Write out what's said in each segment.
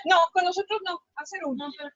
No, con nosotros no, hacer uno. No, pero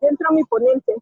Entra mi ponente.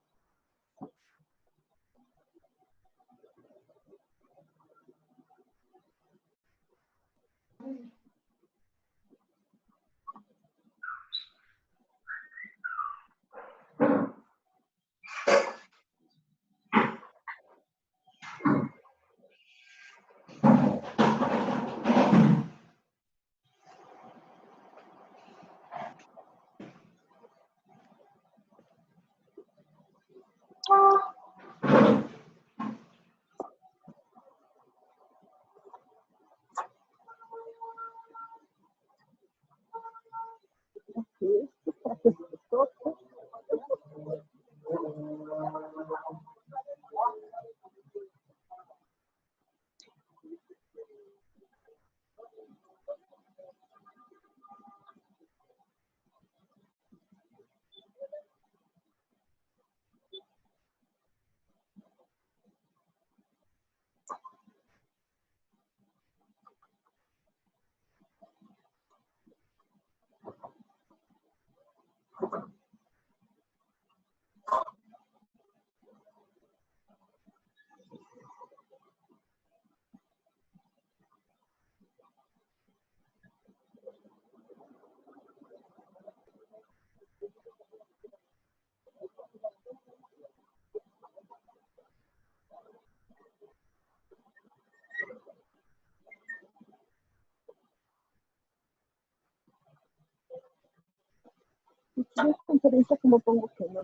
¿Esta conferencia cómo pongo que no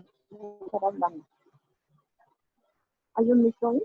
estará hablando? ¿Hay un micro ahí?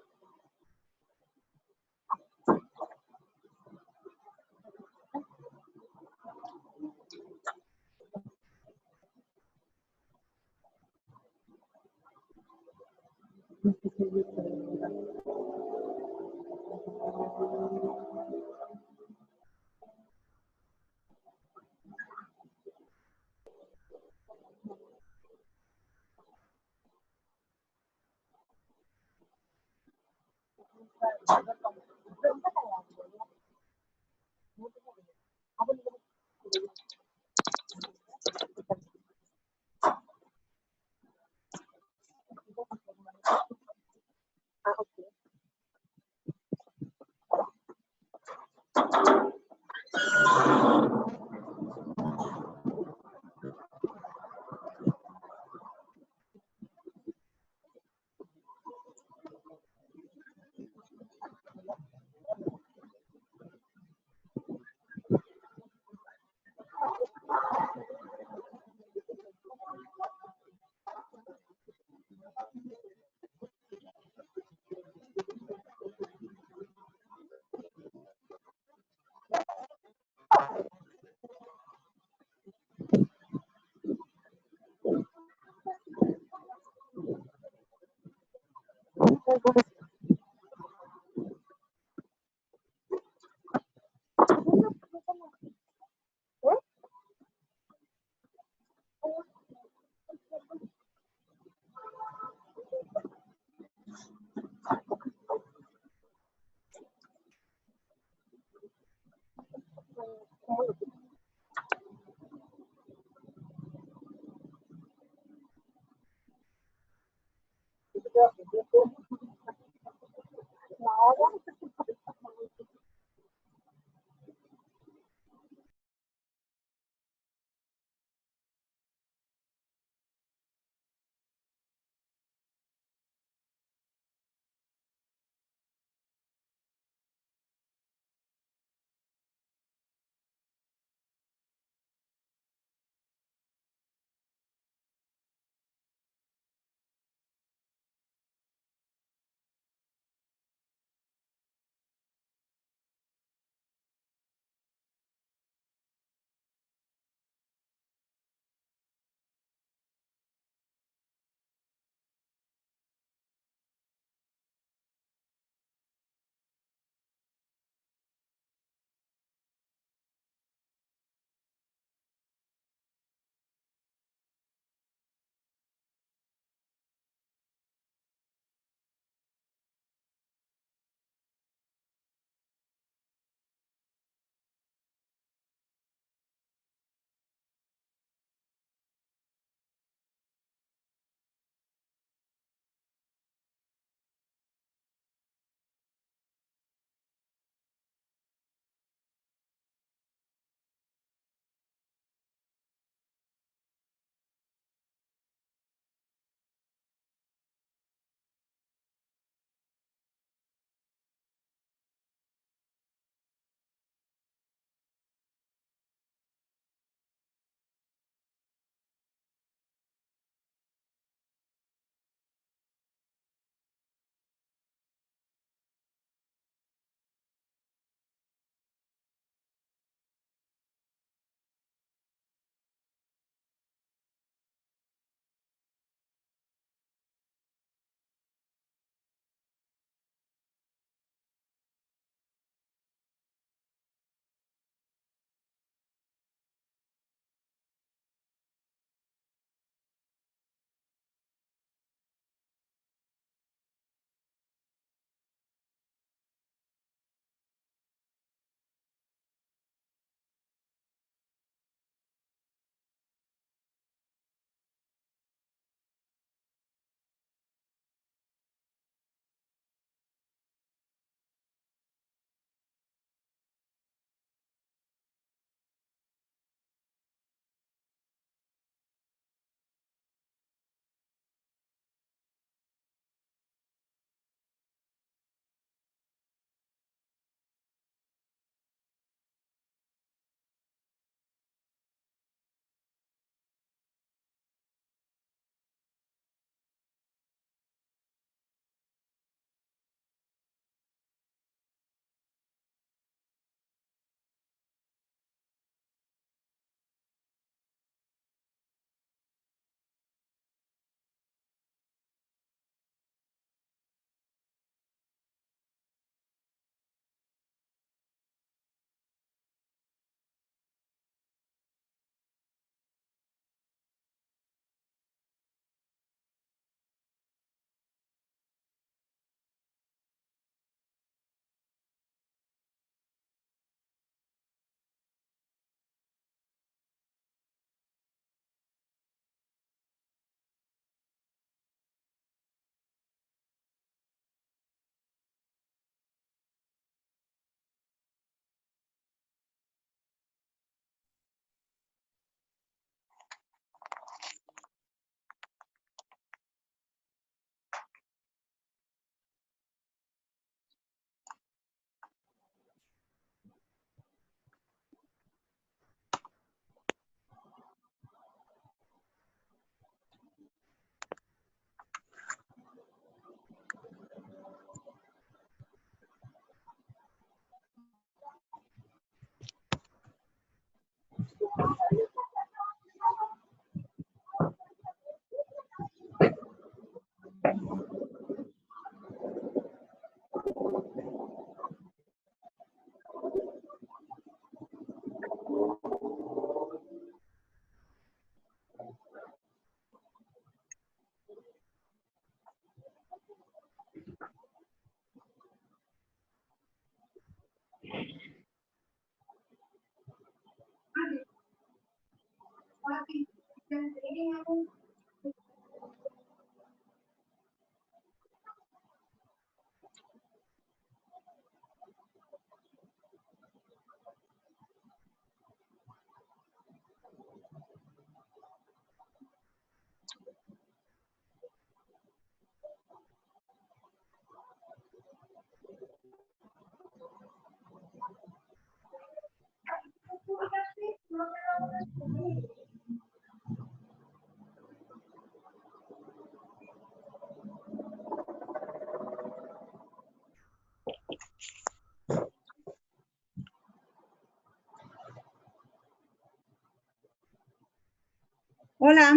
Hola.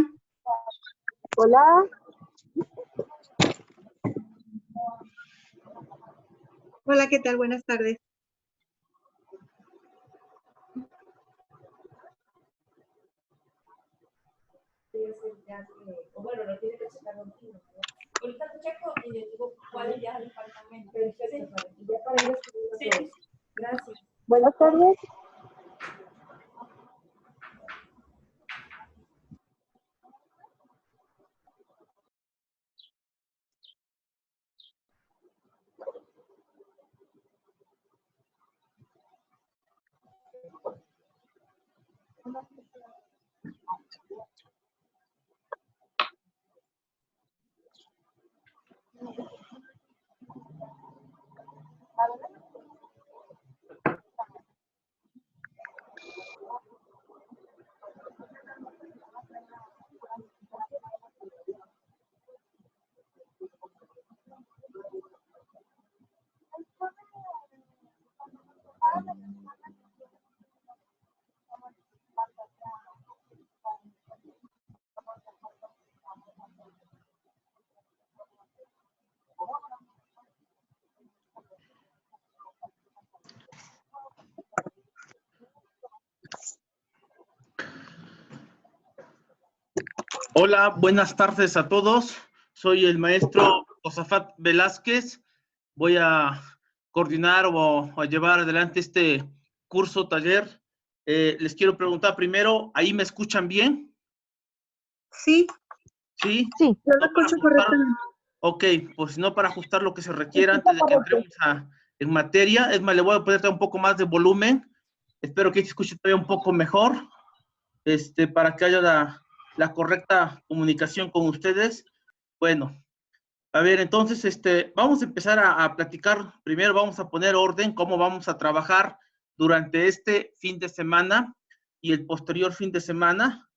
Hola. Hola, ¿qué tal? Buenas tardes. Bueno, no tiene que checar contigo, ¿no? Ahorita te checo y le digo cuáles ya le faltan menos. Perfecto, sí. Ya para ir escribiendo todos. Gracias. Buenas tardes. Hola, buenas tardes a todos. Soy el maestro Josafat Velázquez. Voy a coordinar o a llevar adelante este curso taller. Les quiero preguntar primero, ¿ahí me escuchan bien? Sí, ¿Sí? Sí. yo lo No para escucho ajustar. correctamente. Ok, pues no para ajustar lo que se requiera antes de que entremos en materia. Es más, le voy a poner un poco más de volumen. Espero que se escuche todavía un poco mejor, para que haya la correcta comunicación con ustedes. Bueno, a ver, entonces, vamos a empezar a platicar. Primero vamos a poner orden, cómo vamos a trabajar durante este fin de semana y el posterior fin de semana,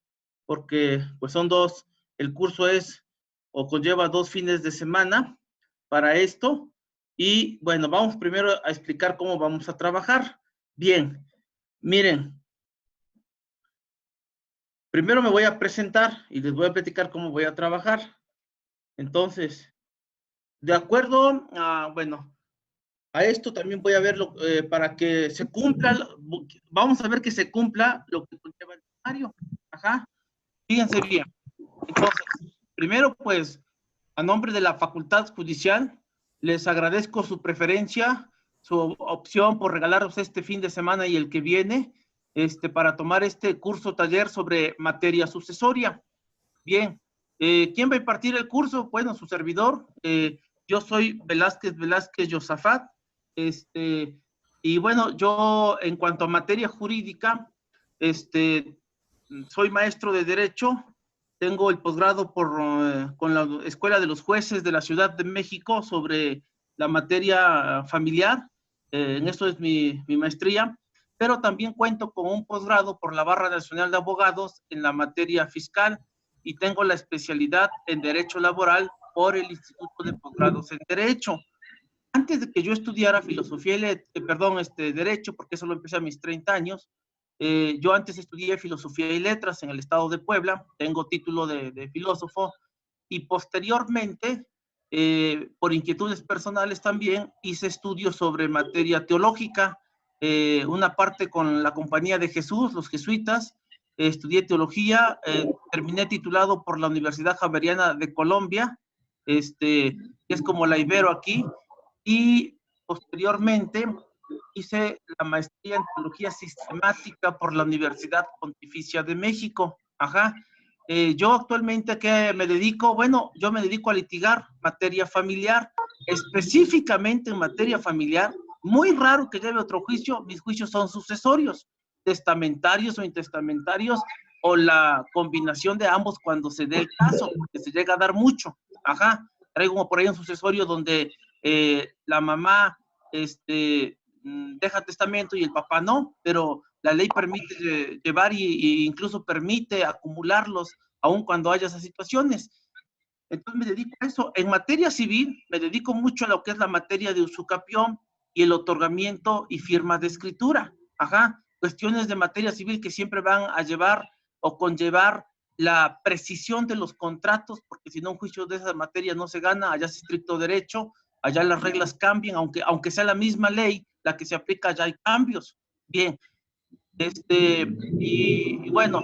porque pues son dos, el curso es o conlleva 2 fines de semana para esto. Y bueno, vamos primero a explicar cómo vamos a trabajar. Bien, miren, primero me voy a presentar y les voy a platicar cómo voy a trabajar. Entonces, de acuerdo a, bueno, a esto también voy a verlo para que se cumpla, vamos a ver que se cumpla lo que conlleva el temario. Ajá, fíjense bien. Entonces, primero pues, a nombre de la Facultad Judicial, les agradezco su preferencia, su opción por regalarnos este fin de semana y el que viene, para tomar este curso taller sobre materia sucesoria. Bien, ¿quién va a impartir el curso? Bueno, su servidor. Yo soy Velázquez Josafat. Y bueno, yo en cuanto a materia jurídica, soy maestro de Derecho. Tengo el posgrado con la Escuela de los Jueces de la Ciudad de México sobre la materia familiar. En eso es mi maestría. Pero también cuento con un posgrado por la Barra Nacional de Abogados en la materia fiscal y tengo la especialidad en Derecho Laboral por el Instituto de Posgrados en Derecho. Antes de que yo estudiara filosofía y Derecho, porque eso lo empecé a mis 30 años, yo antes estudié filosofía y letras en el estado de Puebla, tengo título de filósofo, y posteriormente, por inquietudes personales también, hice estudios sobre materia teológica, una parte con la Compañía de Jesús, los jesuitas, estudié teología, terminé titulado por la Universidad Javeriana de Colombia, que es como la Ibero aquí, y posteriormente hice la maestría en teología sistemática por la Universidad Pontificia de México. Ajá. Yo actualmente, ¿qué me dedico? Bueno, yo me dedico a litigar materia familiar, específicamente en materia familiar. Muy raro que lleve otro juicio. Mis juicios son sucesorios, testamentarios o intestamentarios, o la combinación de ambos cuando se dé el caso, porque se llega a dar mucho. Ajá. Traigo por ahí un sucesorio donde la mamá deja testamento y el papá no, pero la ley permite llevar y incluso permite acumularlos aun cuando haya esas situaciones. Entonces me dedico a eso. En materia civil me dedico mucho a lo que es la materia de usucapión y el otorgamiento y firma de escritura. Ajá. Cuestiones de materia civil que siempre van a llevar o conllevar la precisión de los contratos, porque si no un juicio de esa materia no se gana, allá es estricto derecho, allá las reglas cambian, aunque sea la misma ley, la que se aplica, allá hay cambios. Bien, y bueno,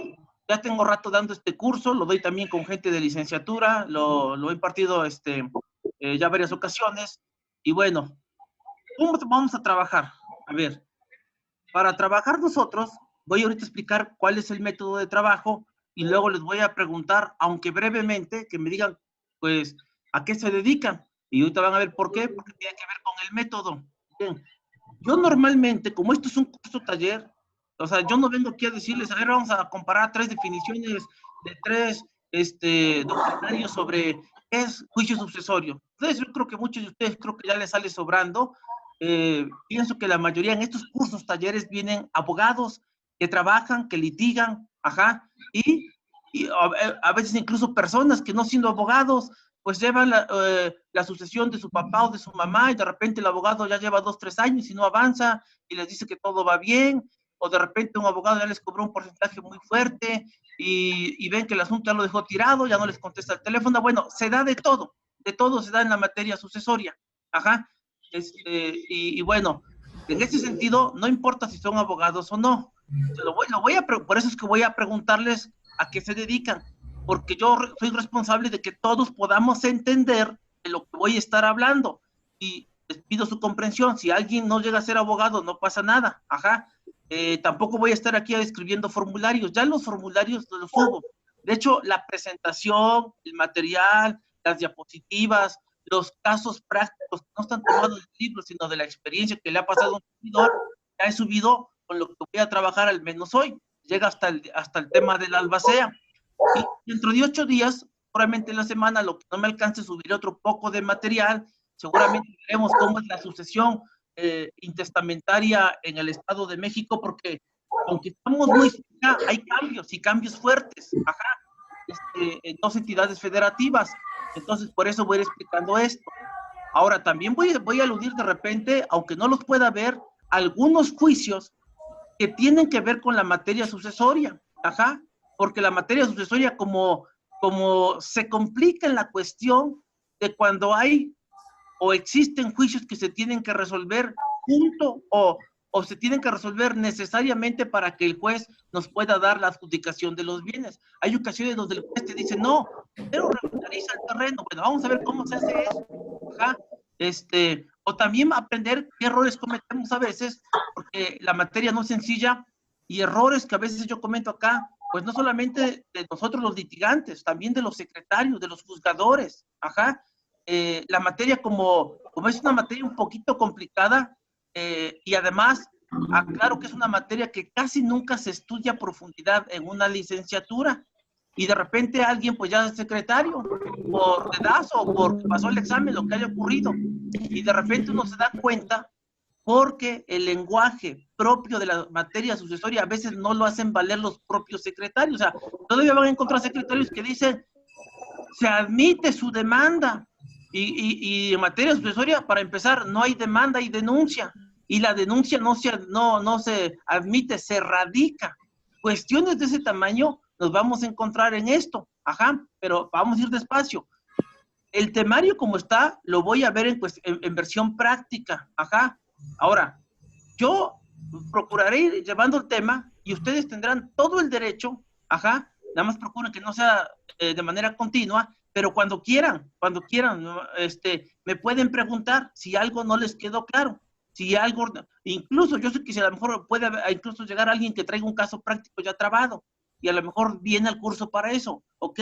ya tengo rato dando este curso, lo doy también con gente de licenciatura, lo he impartido ya varias ocasiones, y bueno, ¿cómo vamos a trabajar? A ver, para trabajar nosotros, voy ahorita a explicar cuál es el método de trabajo, y luego les voy a preguntar, aunque brevemente, que me digan, pues, a qué se dedican, y ahorita van a ver por qué, porque tiene que ver con el método. Bien, yo normalmente, como esto es un curso taller, o sea, yo no vengo aquí a decirles, a ver, vamos a comparar 3 definiciones de 3 doctrinarios sobre qué es juicio sucesorio. Entonces, yo creo que muchos de ustedes creo que ya les sale sobrando. Pienso que la mayoría en estos cursos, talleres, vienen abogados que trabajan, que litigan, ajá, y a veces incluso personas que no siendo abogados, pues llevan la sucesión de su papá o de su mamá y de repente el abogado ya lleva 2, 3 años y no avanza y les dice que todo va bien, o de repente un abogado ya les cobró un porcentaje muy fuerte y ven que el asunto ya lo dejó tirado, ya no les contesta el teléfono. Bueno, se da de todo se da en la materia sucesoria. Ajá. Y bueno, en ese sentido, no importa si son abogados o no. Por eso es que voy a preguntarles a qué se dedican, porque yo soy responsable de que todos podamos entender de lo que voy a estar hablando. Y les pido su comprensión. Si alguien no llega a ser abogado, no pasa nada. Ajá. Tampoco voy a estar aquí escribiendo formularios. Ya los formularios los subo. De hecho, la presentación, el material, las diapositivas, los casos prácticos que no están tomados del libro, sino de la experiencia que le ha pasado a un servidor, ya he subido con lo que voy a trabajar al menos hoy. Llega hasta el tema de la albacea. Y dentro de 8 días, seguramente en la semana, lo que no me alcance, subiré otro poco de material. Seguramente veremos cómo es la sucesión intestamentaria en el Estado de México, porque aunque estamos muy cerca, hay cambios y cambios fuertes, ajá, en 2 entidades federativas. Entonces, por eso voy a ir explicando esto. Ahora, también voy a aludir de repente, aunque no los pueda ver, algunos juicios que tienen que ver con la materia sucesoria, ajá, porque la materia sucesoria como se complica en la cuestión de cuando hay o existen juicios que se tienen que resolver junto o se tienen que resolver necesariamente para que el juez nos pueda dar la adjudicación de los bienes. Hay ocasiones donde el juez te dice, no, pero regulariza el terreno. Bueno, vamos a ver cómo se hace eso. Ajá. O también aprender qué errores cometemos a veces, porque la materia no es sencilla, y errores que a veces yo comento acá, pues no solamente de nosotros los litigantes, también de los secretarios, de los juzgadores. Ajá. La materia como es una materia un poquito complicada, y además aclaro que es una materia que casi nunca se estudia a profundidad en una licenciatura, y de repente alguien pues ya es secretario por dedazo o porque pasó el examen, lo que haya ocurrido, y de repente uno se da cuenta porque el lenguaje propio de la materia sucesoria a veces no lo hacen valer los propios secretarios. O sea, todavía van a encontrar secretarios que dicen se admite su demanda, y en materia sucesoria, para empezar, no hay demanda y denuncia, y la denuncia no se admite, se radica. Cuestiones de ese tamaño nos vamos a encontrar en esto, ajá, pero vamos a ir despacio. El temario como está, lo voy a ver en versión práctica, ajá. Ahora, yo procuraré ir llevando el tema y ustedes tendrán todo el derecho, ajá, nada más procuren que no sea de manera continua, pero cuando quieran, ¿no? Me pueden preguntar si algo no les quedó claro, si algo, incluso yo sé que si a lo mejor puede incluso llegar alguien que traiga un caso práctico ya trabado, y a lo mejor viene al curso para eso, ¿ok?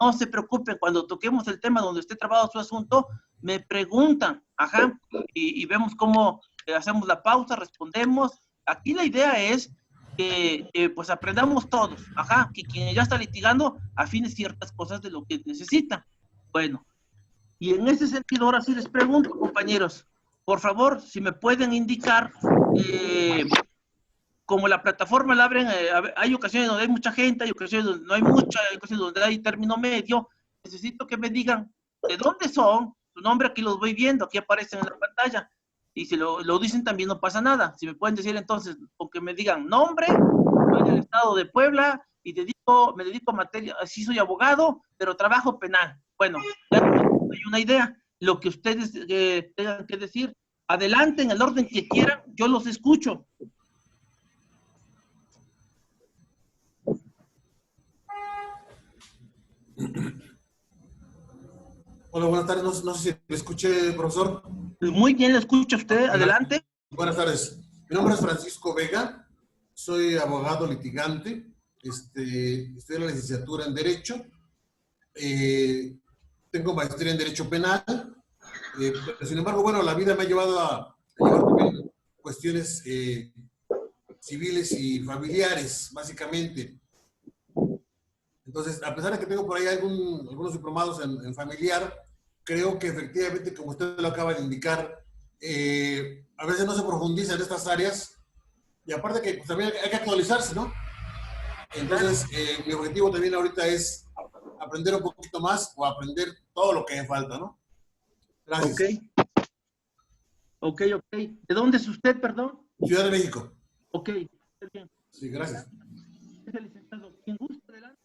No se preocupen, cuando toquemos el tema donde esté trabado su asunto, me preguntan, ajá, y vemos cómo hacemos la pausa, respondemos. Aquí la idea es que pues aprendamos todos, ajá, que quien ya está litigando afine ciertas cosas de lo que necesita. Bueno, y en ese sentido ahora sí les pregunto, compañeros, por favor, si me pueden indicar, como la plataforma la abren, hay ocasiones donde hay mucha gente, hay ocasiones donde no hay mucha, hay ocasiones donde hay término medio, necesito que me digan de dónde son, su nombre aquí los voy viendo, aquí aparecen en la pantalla, y si lo dicen también no pasa nada. Si me pueden decir entonces, con que me digan nombre, soy del estado de Puebla y me dedico a materia, sí soy abogado, pero trabajo penal. Bueno, ya hay una idea. Lo que ustedes tengan que decir, adelante en el orden que quieran, yo los escucho. Hola, buenas tardes. No sé si me escuché, profesor. Muy bien, le escucho a usted. Adelante. Buenas tardes. Mi nombre es Francisco Vega. Soy abogado litigante. Estudié la licenciatura en Derecho. Tengo maestría en Derecho Penal. Pero sin embargo, bueno, la vida me ha llevado a llevar también cuestiones civiles y familiares, básicamente. Entonces, a pesar de que tengo por ahí algunos diplomados en familiar, creo que efectivamente, como usted lo acaba de indicar, a veces no se profundiza en estas áreas y aparte que pues, también hay que actualizarse, ¿no? Entonces, mi objetivo también ahorita es aprender un poquito más o aprender todo lo que me falta, ¿no? Gracias. Ok. ¿De dónde es usted, perdón? Ciudad de México. Ok, bien. Sí, gracias. Es el licenciado. Quien guste, adelante.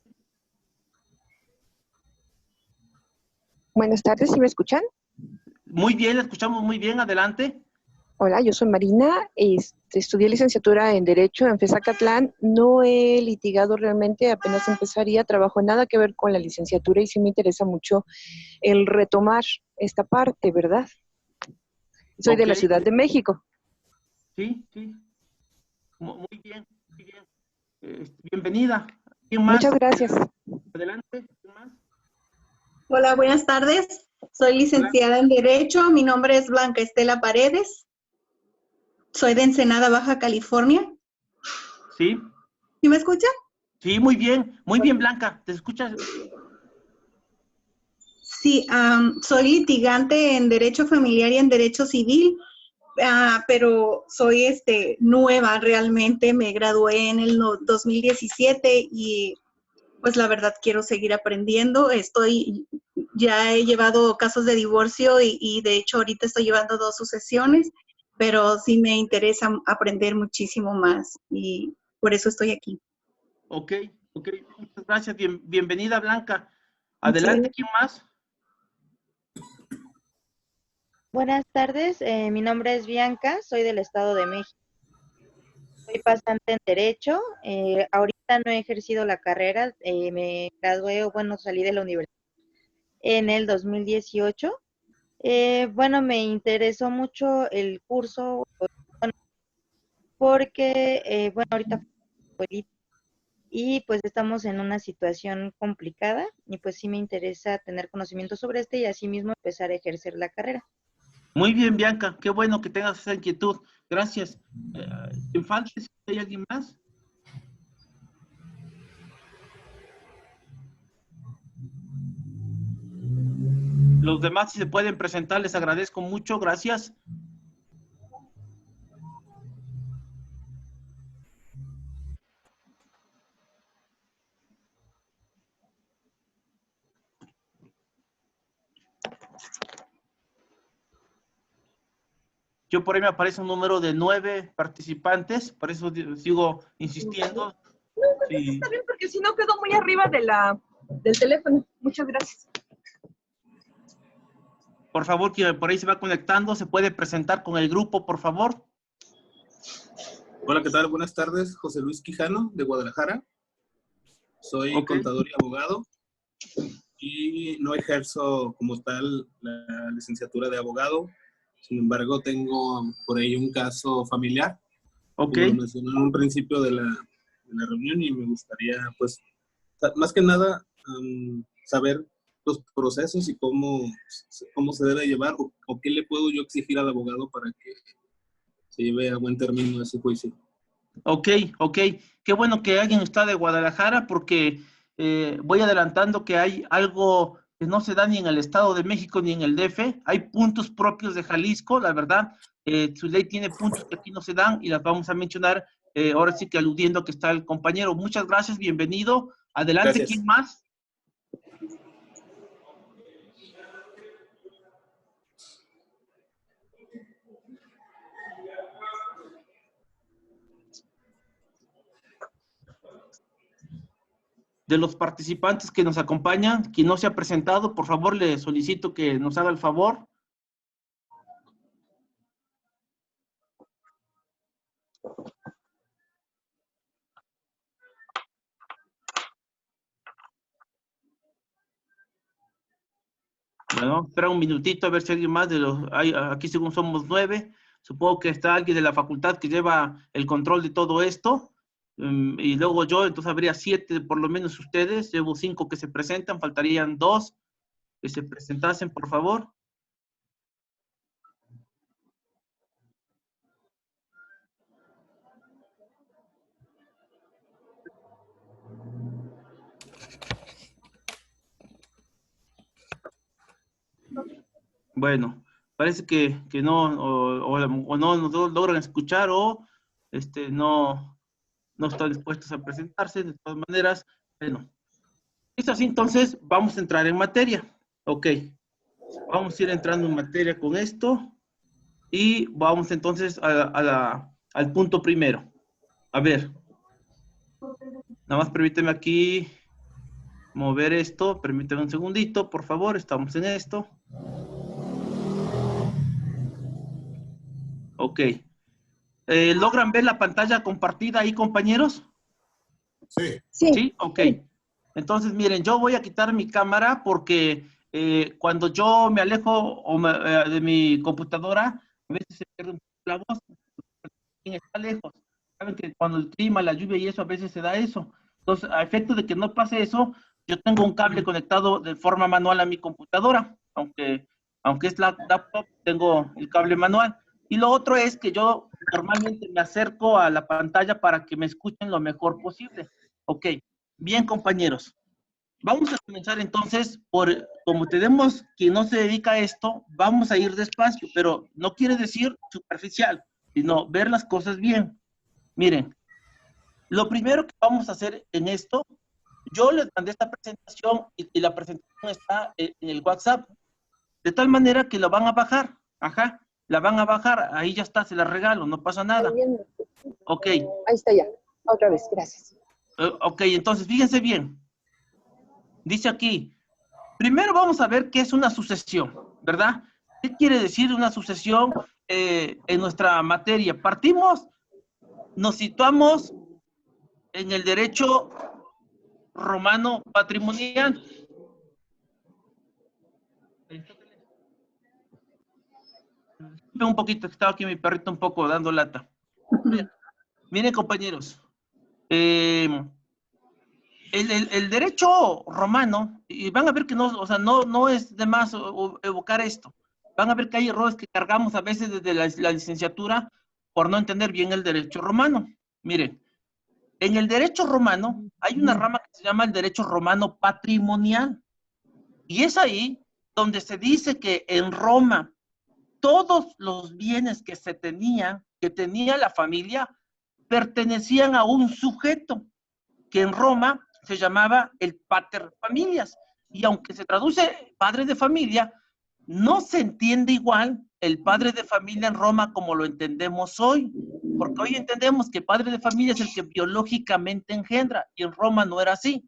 Buenas tardes, ¿sí me escuchan? Muy bien, la escuchamos muy bien, adelante. Hola, yo soy Marina, estudié licenciatura en Derecho en FESACatlán, no he litigado realmente, apenas empezaría, trabajo en nada que ver con la licenciatura y sí me interesa mucho el retomar esta parte, ¿verdad? Soy de la Ciudad de México. Sí. Muy bien. Bienvenida. ¿Quién más? Muchas gracias. Adelante. ¿Quién más? Hola, buenas tardes. Soy licenciada en Derecho. Mi nombre es Blanca Estela Paredes. Soy de Ensenada, Baja California. Sí. ¿Sí me escucha? Sí, muy bien, Blanca. ¿Te escuchas? Sí, soy litigante en Derecho Familiar y en Derecho Civil, pero soy nueva realmente. Me gradué en el 2017 y pues la verdad quiero seguir aprendiendo. Ya he llevado casos de divorcio y de hecho ahorita estoy llevando 2 sucesiones, pero sí me interesa aprender muchísimo más y por eso estoy aquí. Ok. Muchas gracias. Bienvenida, Blanca. Adelante, ¿quién más? Buenas tardes, mi nombre es Bianca, soy del Estado de México. Soy pasante en Derecho, ahorita no he ejercido la carrera, me gradué, salí de la universidad en el 2018. Me interesó mucho el curso, porque, ahorita fue y pues estamos en una situación complicada y pues sí me interesa tener conocimiento sobre y asimismo empezar a ejercer la carrera. Muy bien, Bianca. Qué bueno que tengas esa inquietud. Gracias. ¿Infantes? ¿Hay alguien más? Los demás, si se pueden presentar, les agradezco mucho. Gracias. Yo por ahí me aparece un número de 9 participantes, por eso sigo insistiendo. No, pues está bien, porque si no quedó muy arriba del teléfono. Muchas gracias. Por favor, quien por ahí se va conectando, se puede presentar con el grupo, por favor. Hola, ¿qué tal? Buenas tardes. José Luis Quijano, de Guadalajara. Soy contador y abogado y no ejerzo como tal la licenciatura de abogado. Sin embargo, tengo por ahí un caso familiar. Como lo mencioné en un principio de la reunión y me gustaría, pues, más que nada, saber los procesos y cómo se debe llevar o qué le puedo yo exigir al abogado para que se lleve a buen término ese juicio. Ok. Qué bueno que alguien está de Guadalajara porque voy adelantando que hay algo que no se da ni en el Estado de México ni en el DF. Hay puntos propios de Jalisco, la verdad. Su ley tiene puntos que aquí no se dan y las vamos a mencionar ahora sí que aludiendo que está el compañero. Muchas gracias, bienvenido. Adelante, Gracias. ¿Quién más? De los participantes que nos acompañan, quien no se ha presentado, por favor, le solicito que nos haga el favor. Bueno, espera un minutito a ver si alguien más de los... aquí según somos 9. Supongo que está alguien de la facultad que lleva el control de todo esto. Y luego yo, entonces habría 7 por lo menos ustedes. Llevo 5 que se presentan, faltarían 2 que se presentasen, por favor. Bueno, parece que no, o no nos logran escuchar o no están dispuestos a presentarse. De todas maneras, bueno. Es así, entonces vamos a entrar en materia. Ok. Vamos a ir entrando en materia con esto y vamos entonces al punto primero. A ver. Nada más permíteme aquí mover esto. Permíteme un segundito, por favor. Estamos en esto. Ok. ¿Logran ver la pantalla compartida ahí, compañeros? Sí. ¿Sí? Ok. Entonces, miren, yo voy a quitar mi cámara porque cuando yo me alejo de mi computadora, a veces se pierde un poco la voz. Está lejos. Saben que cuando el clima, la lluvia y eso, a veces se da eso. Entonces, a efecto de que no pase eso, yo tengo un cable conectado de forma manual a mi computadora, aunque es la laptop, tengo el cable manual. Y lo otro es que yo normalmente me acerco a la pantalla para que me escuchen lo mejor posible. Ok, bien, compañeros. Vamos a comenzar entonces como tenemos quien no se dedica a esto, vamos a ir despacio, pero no quiere decir superficial, sino ver las cosas bien. Miren, lo primero que vamos a hacer en esto, yo les mandé esta presentación y la presentación está en el WhatsApp, de tal manera que la van a bajar, la van a bajar, ahí ya está, se la regalo, no pasa nada. Ok. Ahí está ya, otra vez, gracias. Ok, entonces fíjense bien. Dice aquí, primero vamos a ver qué es una sucesión, ¿verdad? ¿Qué quiere decir una sucesión en nuestra materia? Nos situamos en el derecho romano patrimonial. Un poquito, estaba aquí mi perrito un poco dando lata. Miren, compañeros, el derecho romano, y van a ver que no es de más evocar esto. Van a ver que hay errores que cargamos a veces desde la licenciatura por no entender bien el derecho romano. Miren, en el derecho romano hay una rama que se llama el derecho romano patrimonial. Y es ahí donde se dice que en Roma todos los bienes que tenía la familia, pertenecían a un sujeto que en Roma se llamaba el pater familias. Y aunque se traduce padre de familia, no se entiende igual el padre de familia en Roma como lo entendemos hoy. Porque hoy entendemos que padre de familia es el que biológicamente engendra, y en Roma no era así.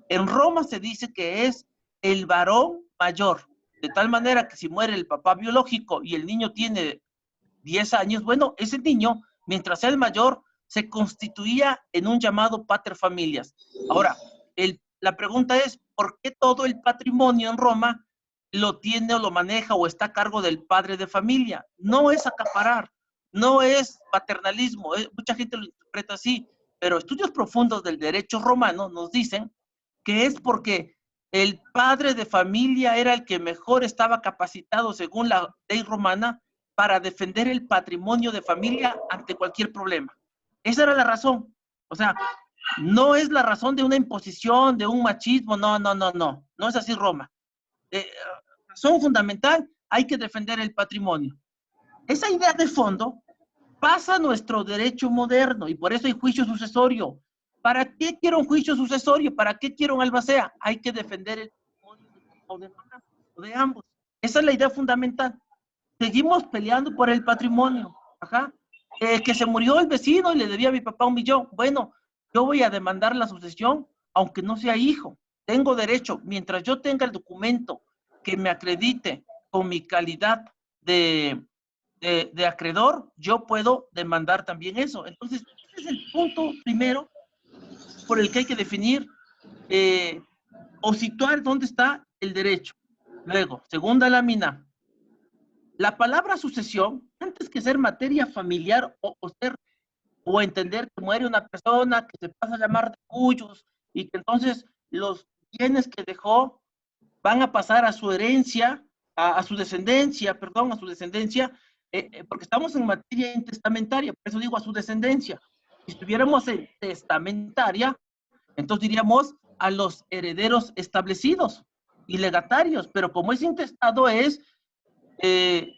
En Roma se dice que es el varón mayor, de tal manera que si muere el papá biológico y el niño tiene 10 años, bueno, ese niño, mientras sea el mayor, se constituía en un llamado pater familias. Ahora, la pregunta es, ¿por qué todo el patrimonio en Roma lo tiene o lo maneja o está a cargo del padre de familia? No es acaparar, no es paternalismo, mucha gente lo interpreta así, pero estudios profundos del derecho romano nos dicen que es porque el padre de familia era el que mejor estaba capacitado, según la ley romana, para defender el patrimonio de familia ante cualquier problema. Esa era la razón. O sea, no es la razón de una imposición, de un machismo, no es así Roma. Razón fundamental, hay que defender el patrimonio. Esa idea de fondo pasa a nuestro derecho moderno y por eso hay juicio sucesorio. ¿Para qué quiero un juicio sucesorio? ¿Para qué quiero un albacea? Hay que defender el patrimonio de ambos. Esa es la idea fundamental. Seguimos peleando por el patrimonio. Ajá. Que se murió el vecino y le debía a mi papá 1 millón. Bueno, yo voy a demandar la sucesión, aunque no sea hijo. Tengo derecho, mientras yo tenga el documento que me acredite con mi calidad de acreedor, yo puedo demandar también eso. Entonces, ese es el punto primero por el que hay que definir o situar dónde está el derecho. Luego, segunda lámina. La palabra sucesión, antes que ser materia familiar o entender que muere una persona, que se pasa a llamar de cuyos, y que entonces los bienes que dejó van a pasar a su herencia, a su descendencia, porque estamos en materia intestamentaria, por eso digo a su descendencia. Si estuviéramos en testamentaria, entonces diríamos a los herederos establecidos y legatarios, pero como es intestado es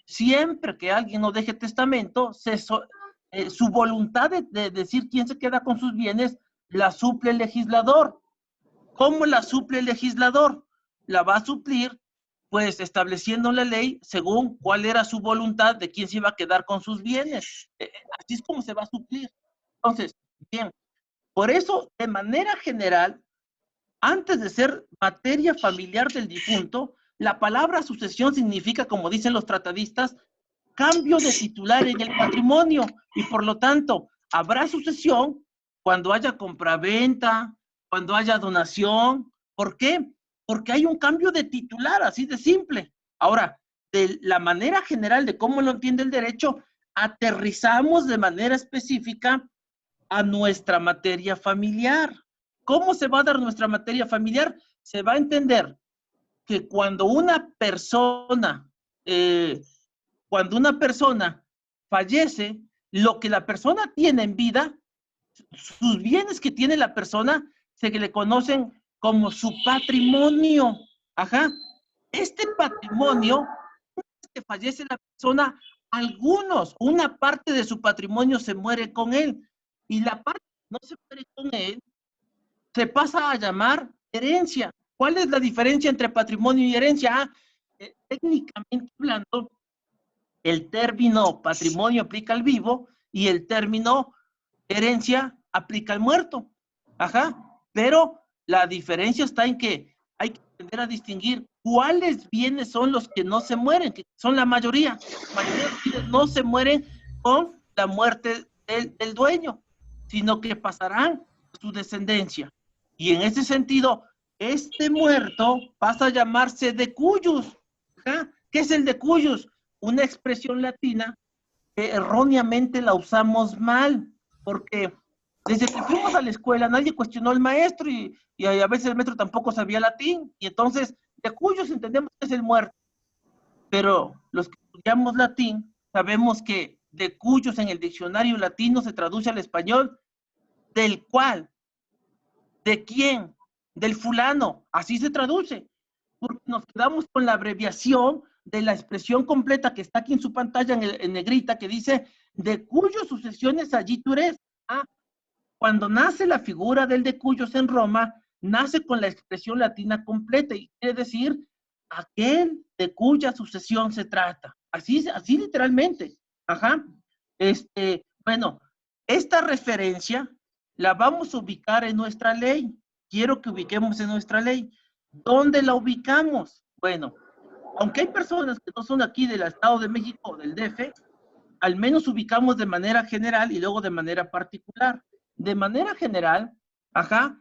siempre que alguien no deje testamento, su voluntad de decir quién se queda con sus bienes la suple el legislador. ¿Cómo la suple el legislador? La va a suplir, pues, estableciendo la ley según cuál era su voluntad de quién se iba a quedar con sus bienes. Así es como se va a suplir. Entonces, bien, por eso, de manera general, antes de ser materia familiar del difunto, la palabra sucesión significa, como dicen los tratadistas, cambio de titular en el patrimonio, y por lo tanto, habrá sucesión cuando haya compraventa, cuando haya donación. ¿Por qué? Porque hay un cambio de titular, así de simple. Ahora, de la manera general de cómo lo entiende el derecho, aterrizamos de manera específica a nuestra materia familiar. ¿Cómo se va a dar nuestra materia familiar? Se va a entender que cuando una persona fallece, lo que la persona tiene en vida, sus bienes que tiene la persona, se le conocen como su patrimonio. Ajá. Este patrimonio, que fallece la persona, una parte de su patrimonio se muere con él, y la parte que no se muere con él, se pasa a llamar herencia. ¿Cuál es la diferencia entre patrimonio y herencia? Técnicamente hablando, el término patrimonio aplica al vivo y el término herencia aplica al muerto. Ajá. Pero la diferencia está en que hay que aprender a distinguir cuáles bienes son los que no se mueren, que son la mayoría. La mayoría de los bienes no se mueren con la muerte del dueño, sino que pasarán a su descendencia. Y en ese sentido, este muerto pasa a llamarse decujus. ¿Ah? ¿Qué es el decujus? Una expresión latina que erróneamente la usamos mal, porque desde que fuimos a la escuela nadie cuestionó al maestro y a veces el maestro tampoco sabía latín, y entonces decujus entendemos que es el muerto. Pero los que estudiamos latín sabemos que decujus en el diccionario latino se traduce al español del cual, de quién, del fulano, así se traduce, porque nos quedamos con la abreviación de la expresión completa que está aquí en su pantalla en negrita, que dice de cuyos sucesiones allí tú eres. Cuando nace la figura del de cuyos en Roma, nace con la expresión latina completa y quiere decir aquel de cuya sucesión se trata. Así literalmente. Ajá. Bueno, esta referencia la vamos a ubicar en nuestra ley. Quiero que ubiquemos en nuestra ley. ¿Dónde la ubicamos? Bueno, aunque hay personas que no son aquí del Estado de México o del DF, al menos ubicamos de manera general y luego de manera particular. De manera general, ajá,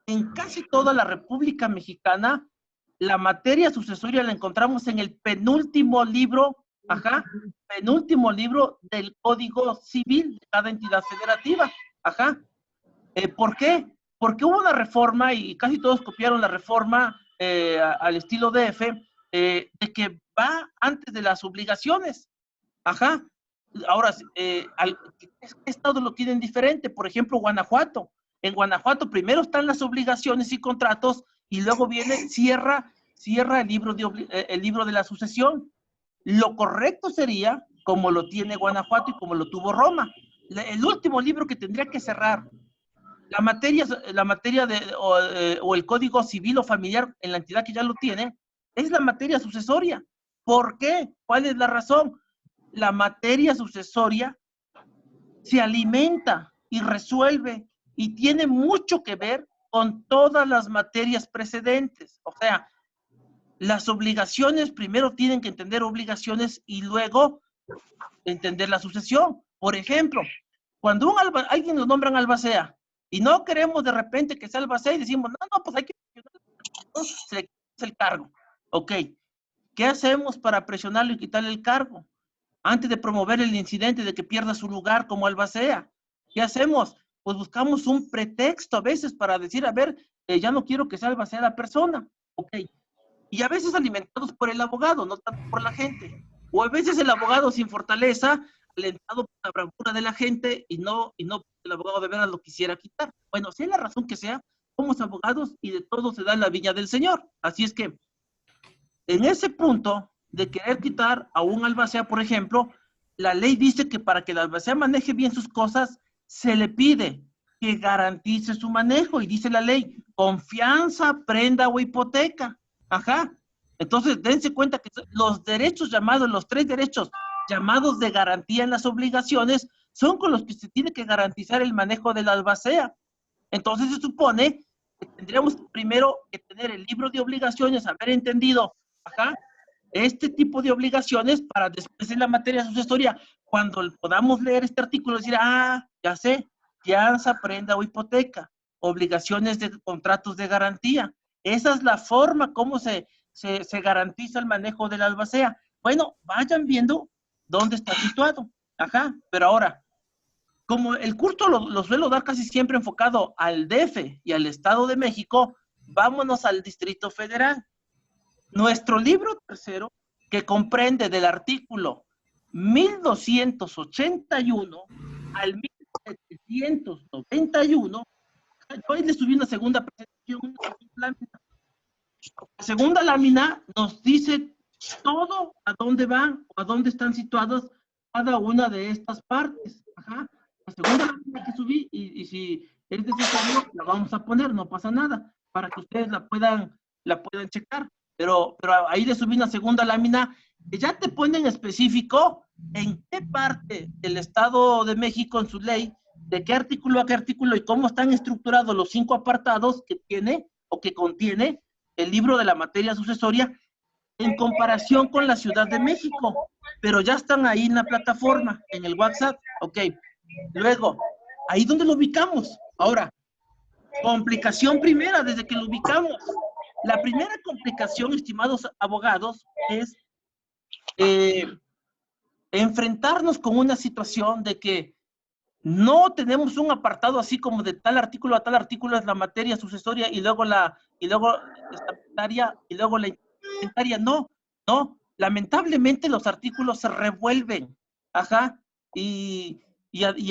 en casi toda la República Mexicana, la materia sucesoria la encontramos en el penúltimo libro, ajá, penúltimo libro del Código Civil de cada entidad federativa, ajá. ¿Por qué? Porque hubo una reforma y casi todos copiaron la reforma al estilo DF, de que va antes de las obligaciones. Ajá. Ahora, ¿qué estado lo tienen diferente? Por ejemplo, Guanajuato. En Guanajuato primero están las obligaciones y contratos y luego cierra el libro de la sucesión. Lo correcto sería, como lo tiene Guanajuato y como lo tuvo Roma, el último libro que tendría que cerrar la materia o el código civil o familiar en la entidad que ya lo tiene, es la materia sucesoria. ¿Por qué? ¿Cuál es la razón? La materia sucesoria se alimenta y resuelve y tiene mucho que ver con todas las materias precedentes. O sea, las obligaciones primero tienen que entender obligaciones y luego entender la sucesión. Por ejemplo, cuando alguien lo nombran albacea y no queremos de repente que sea albacea y decimos, no, pues hay que se le quita el cargo. Ok, ¿qué hacemos para presionarlo y quitarle el cargo? Antes de promover el incidente de que pierda su lugar como albacea. ¿Qué hacemos? Pues buscamos un pretexto a veces para decir, a ver, ya no quiero que sea albacea la persona. Ok. Y a veces alimentados por el abogado, no tanto por la gente. O a veces el abogado sin fortaleza, alentado por la bravura de la gente y no el abogado de veras lo quisiera quitar. Bueno, sea la razón que sea, somos abogados y de todo se da en la viña del Señor. Así es que, en ese punto de querer quitar a un albacea, por ejemplo, la ley dice que para que el albacea maneje bien sus cosas, se le pide que garantice su manejo. Y dice la ley, confianza, prenda o hipoteca. Ajá. Entonces, dense cuenta que los tres derechos llamados de garantía en las obligaciones, son con los que se tiene que garantizar el manejo del albacea. Entonces, se supone que tendríamos primero que tener el libro de obligaciones, haber entendido, ajá, este tipo de obligaciones para después en la materia sucesoria, cuando podamos leer este artículo, decir, ya sé, fianza, prenda o hipoteca, obligaciones de contratos de garantía. Esa es la forma como se garantiza el manejo del albacea. Bueno, vayan viendo dónde está situado. Ajá, pero ahora, como el curso lo suelo dar casi siempre enfocado al DF y al Estado de México, vámonos al Distrito Federal. Nuestro libro tercero, que comprende del artículo 1281 al 1791, yo ahí le subí una segunda presentación, la segunda lámina nos dice todo a dónde van o a dónde están situadas cada una de estas partes. Ajá. La segunda lámina que subí y si es necesario la vamos a poner, no pasa nada, para que ustedes la puedan checar. Pero ahí le subí una segunda lámina que ya te pone en específico en qué parte del Estado de México en su ley, de qué artículo a qué artículo y cómo están estructurados los 5 apartados que tiene o que contiene el libro de la materia sucesoria en comparación con la Ciudad de México. Pero ya están ahí en la plataforma, en el WhatsApp. Ok. Luego, ahí donde lo ubicamos. Ahora, complicación primera desde que lo ubicamos. La primera complicación, estimados abogados, es enfrentarnos con una situación de que no tenemos un apartado así como de tal artículo a tal artículo es la materia sucesoria y luego la testamentaria y luego la testamentaria. No. Lamentablemente los artículos se revuelven. Ajá. Y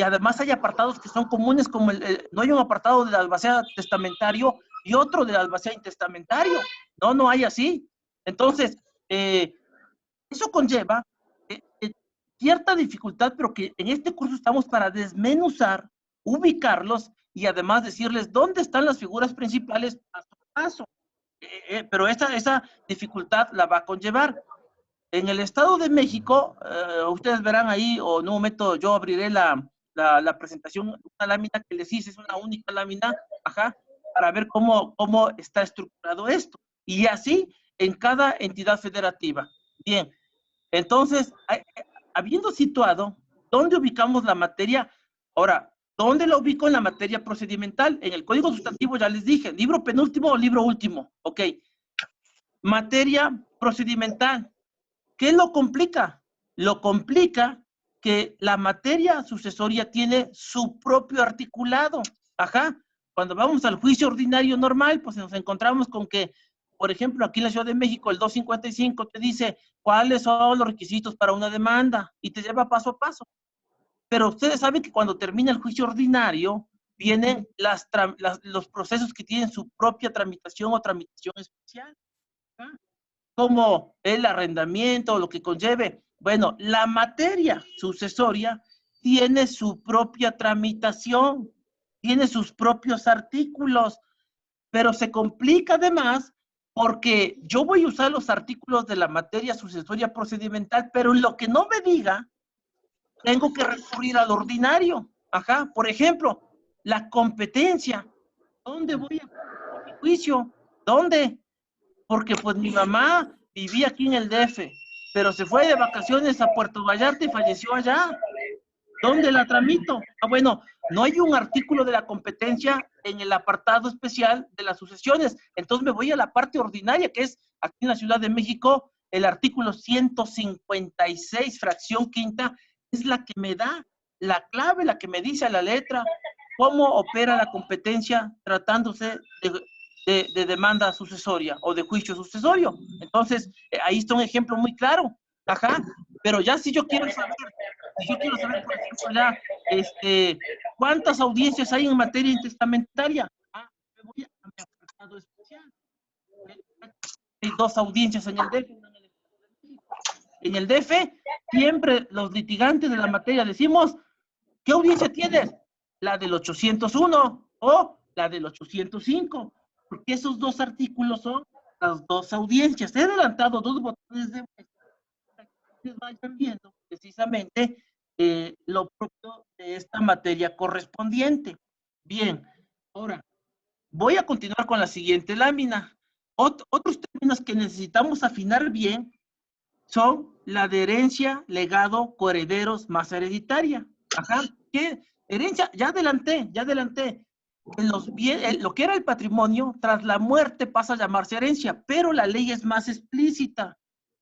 además hay apartados que son comunes como no hay un apartado del albacea testamentario y otro del albacea intestamentario. No hay así. Entonces, eso conlleva cierta dificultad, pero que en este curso estamos para desmenuzar, ubicarlos y además decirles dónde están las figuras principales paso a paso. Pero esa dificultad la va a conllevar. En el Estado de México, ustedes verán ahí, o en un momento yo abriré la presentación, una lámina que les hice, es una única lámina, ajá, para ver cómo está estructurado esto. Y así en cada entidad federativa. Bien, entonces, habiendo situado dónde ubicamos la materia, ahora, ¿dónde la ubico en la materia procedimental? En el Código Sustantivo ya les dije, libro penúltimo o libro último. Ok. Materia procedimental. ¿Qué lo complica? Lo complica que la materia sucesoria tiene su propio articulado. Ajá. Cuando vamos al juicio ordinario normal, pues nos encontramos con que, por ejemplo, aquí en la Ciudad de México, el 255 te dice cuáles son los requisitos para una demanda y te lleva paso a paso. Pero ustedes saben que cuando termina el juicio ordinario, vienen los procesos que tienen su propia tramitación o tramitación especial, ¿ah? Como el arrendamiento, lo que conlleve. Bueno, la materia sucesoria tiene su propia tramitación, tiene sus propios artículos, pero se complica además porque yo voy a usar los artículos de la materia sucesoria procedimental, pero en lo que no me diga, tengo que recurrir al ordinario. Ajá, por ejemplo, la competencia. ¿Dónde voy a mi juicio? ¿Dónde? Porque pues mi mamá vivía aquí en el DF, pero se fue de vacaciones a Puerto Vallarta y falleció allá. ¿Dónde la tramito? Ah, bueno, no hay un artículo de la competencia en el apartado especial de las sucesiones. Entonces me voy a la parte ordinaria, que es aquí en la Ciudad de México, el artículo 156, fracción quinta, es la que me da la clave, la que me dice a la letra cómo opera la competencia tratándose de demanda sucesoria o de juicio sucesorio. Entonces, ahí está un ejemplo muy claro. Ajá, pero ya si yo quiero saber, por ejemplo, ya, ¿cuántas audiencias hay en materia intestamentaria? Ah, me voy a mi apartado especial. Hay 2 audiencias en el DF. En el DF, siempre los litigantes de la materia decimos, ¿qué audiencia tienes? La del 801 o la del 805, porque esos 2 artículos son las 2 audiencias. He adelantado 2 botones de que vayan viendo precisamente lo propio de esta materia correspondiente. Bien, ahora voy a continuar con la siguiente lámina. Otros términos que necesitamos afinar bien son la de herencia, legado, coherederos, masa hereditaria. Ajá, ¿qué? Herencia, ya adelanté. Lo que era el patrimonio, tras la muerte pasa a llamarse herencia, pero la ley es más explícita.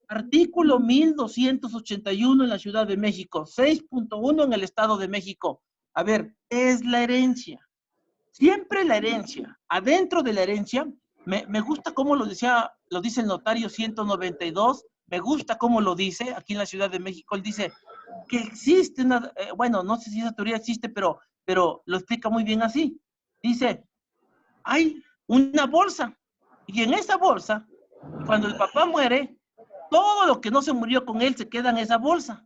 Artículo 1281 en la Ciudad de México, 6.1 en el Estado de México. A ver, ¿qué es la herencia? Siempre la herencia. Adentro de la herencia, me gusta cómo lo dice el notario 192, me gusta cómo lo dice aquí en la Ciudad de México. Él dice que existe una, bueno, no sé si esa teoría existe, pero lo explica muy bien así. Dice, hay una bolsa, y en esa bolsa, cuando el papá muere, todo lo que no se murió con él se queda en esa bolsa.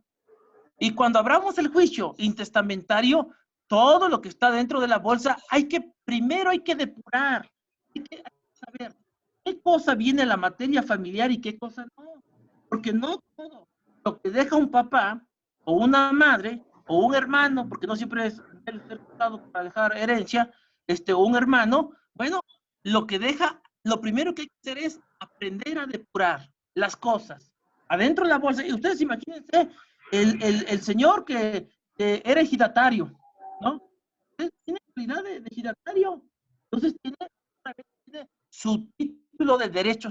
Y cuando abramos el juicio intestamentario, todo lo que está dentro de la bolsa, primero hay que depurar. Hay que saber qué cosa viene a la materia familiar y qué cosa no. Porque no todo lo que deja un papá, o una madre, o un hermano, porque no siempre es el resultado para dejar herencia, o un hermano, bueno, lo primero que hay que hacer es aprender a depurar las cosas adentro de la bolsa. Y ustedes imagínense el señor que era ejidatario, ¿no? Tiene calidad de ejidatario. Entonces tiene su título de derecho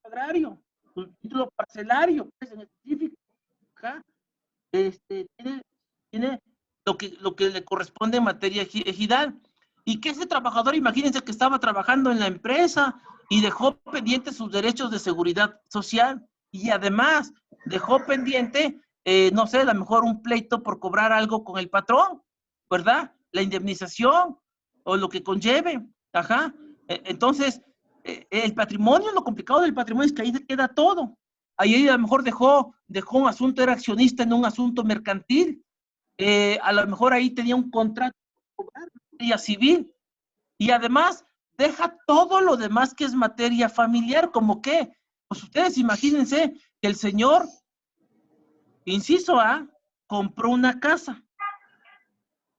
agrario, su título parcelario, pues, en específico. Acá, tiene lo que le corresponde en materia ejidal. Y que ese trabajador, imagínense que estaba trabajando en la empresa y dejó pendiente sus derechos de seguridad social y además dejó pendiente, no sé, a lo mejor un pleito por cobrar algo con el patrón, ¿verdad? La indemnización o lo que conlleve. Ajá. Entonces, el patrimonio, lo complicado del patrimonio es que ahí se queda todo. Ahí a lo mejor dejó un asunto, era accionista en un asunto mercantil. A lo mejor ahí tenía un contrato civil, y además deja todo lo demás que es materia familiar, como que, pues ustedes imagínense que el señor, inciso A, compró una casa.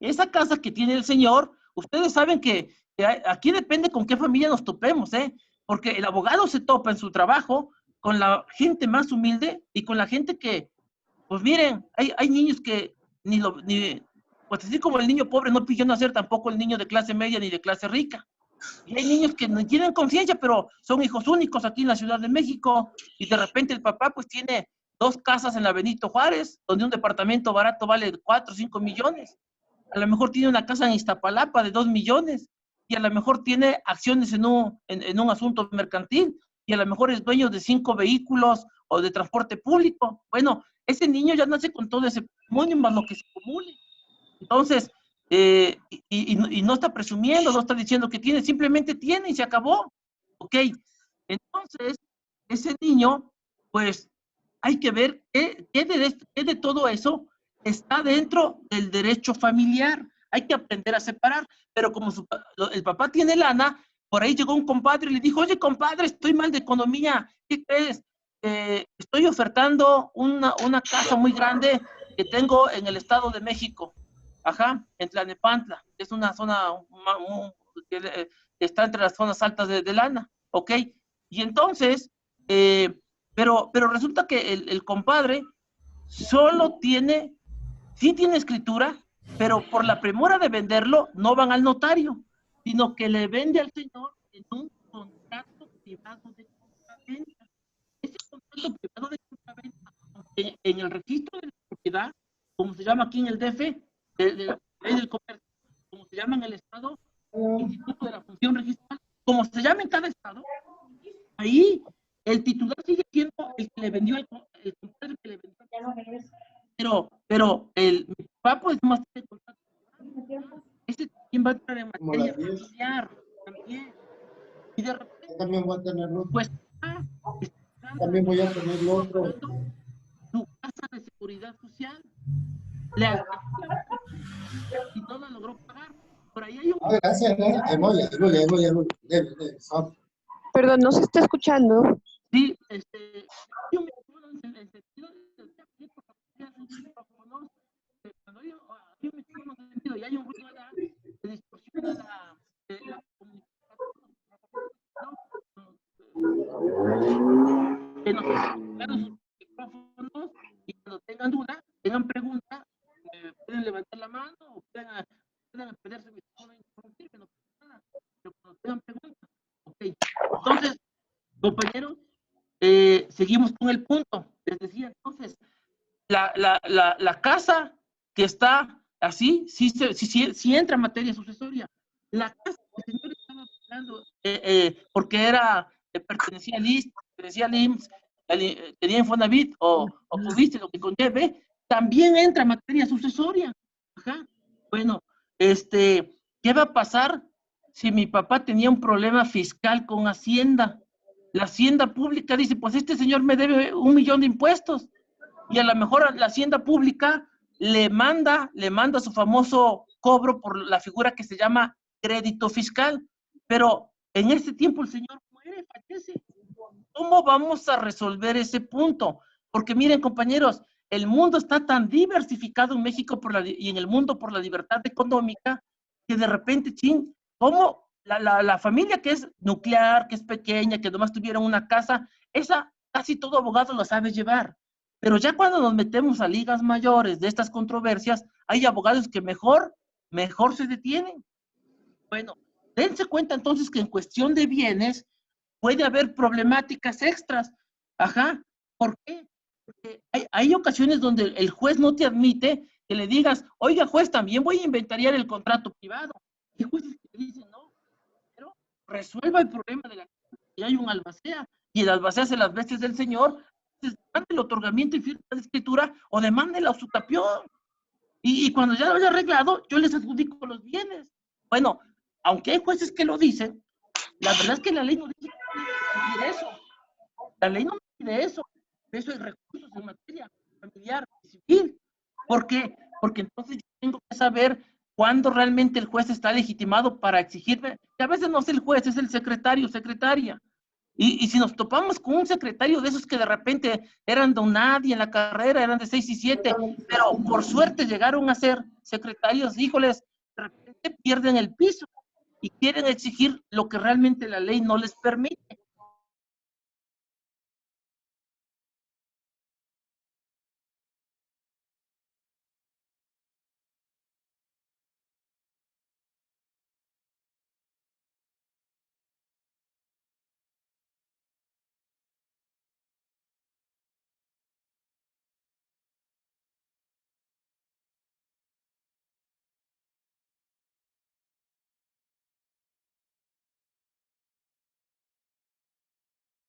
Esa casa que tiene el señor, ustedes saben que aquí depende con qué familia nos topemos, porque el abogado se topa en su trabajo con la gente más humilde y con la gente que, pues miren, hay niños que pues así como el niño pobre no pidió nacer, tampoco el niño de clase media ni de clase rica. Y hay niños que no tienen conciencia, pero son hijos únicos aquí en la Ciudad de México, y de repente el papá pues tiene 2 casas en la Benito Juárez, donde un departamento barato vale 4 o 5 millones. a lo mejor tiene una casa en Iztapalapa de 2 millones, y a lo mejor tiene acciones en un asunto mercantil, y a lo mejor es dueño de 5 vehículos o de transporte público. Bueno, ese niño ya nace con todo ese patrimonio más lo que se acumule. Entonces, y no está presumiendo, no está diciendo que tiene, simplemente tiene y se acabó. ¿Ok? Entonces, ese niño, pues, hay que ver qué de todo eso está dentro del derecho familiar. Hay que aprender a separar, pero como el papá tiene lana, por ahí llegó un compadre y le dijo, oye, compadre, estoy mal de economía, ¿qué crees? Estoy ofertando una casa muy grande que tengo en el Estado de México, ajá, en Tlalnepantla, es una zona que está entre las zonas altas de lana, ¿ok? Y entonces, pero resulta que el compadre solo tiene, sí tiene escritura, pero por la premura de venderlo, no van al notario, sino que le vende al señor en un contrato privado de compraventa. Ese contrato privado de compraventa, en el registro de la propiedad, como se llama aquí en el DF, de la ley del comercio, como se llama en el Estado, Instituto de la Función Registral, como se llama en cada Estado, ahí el titular sigue siendo el que le vendió el compadre que le vendió. Pero mi papá pues más tiene contrato. Ese también va a entrar en materia familiar también. Y de repente, yo también voy a tenerlo. Pues También voy a tener lo otro. Su casa de seguridad social. Le y no la logró pagar. Por ahí hay un... Gracias, ahí voy. Perdón, no se está escuchando. Sí, yo me acuerdo en el sentido de cuando yo me equivoco en el sentido y hay un ruido de distorsión de la comunicación, que nos claro sus micrófonos y cuando tengan duda, tengan pregunta, pueden levantar la mano o pueden pedir su micrófono e interrumpir, que no pasa nada, pero cuando tengan pregunta, ok. Entonces, compañeros, seguimos con el punto. Les decía, entonces, la casa que está así, sí entra en materia sucesoria. La casa que el señor estaba pagando, porque pertenecía al ISSSTE, pertenecía al IMSS, tenía Infonavit o tuviste lo que conlleve, también entra en materia sucesoria. Ajá. Bueno, ¿qué va a pasar si mi papá tenía un problema fiscal con Hacienda? La Hacienda Pública dice, pues este señor me debe 1 millón de impuestos. Y a lo mejor la Hacienda Pública le manda su famoso cobro por la figura que se llama crédito fiscal. Pero en este tiempo el señor muere, fallece. ¿Cómo vamos a resolver ese punto? Porque miren, compañeros, el mundo está tan diversificado en México y en el mundo por la libertad económica que de repente, ¿cómo? La familia que es nuclear, que es pequeña, que nomás tuvieron una casa, esa casi todo abogado lo sabe llevar. Pero ya cuando nos metemos a ligas mayores de estas controversias, hay abogados que mejor se detienen. Bueno, dense cuenta entonces que en cuestión de bienes puede haber problemáticas extras. Ajá. ¿Por qué? Porque hay ocasiones donde el juez no te admite que le digas, oiga juez, también voy a inventariar el contrato privado. Hay jueces que te dicen, no, pero resuelva el problema de la casa y hay un albacea, y el albacea se las veces del señor, demande el otorgamiento y firma de escritura o demande la usucapión. Y cuando ya lo haya arreglado, yo les adjudico los bienes. Bueno, aunque hay jueces que lo dicen, la verdad es que la ley no dice eso. La ley no pide eso. De eso hay recursos en materia familiar y civil. ¿Por qué? Porque entonces yo tengo que saber cuándo realmente el juez está legitimado para exigirme, que a veces no es el juez, es el secretario, secretaria. Y si nos topamos con un secretario de esos que de repente eran don nadie en la carrera, eran de 6 y 7, pero por suerte llegaron a ser secretarios, híjoles, de repente pierden el piso y quieren exigir lo que realmente la ley no les permite.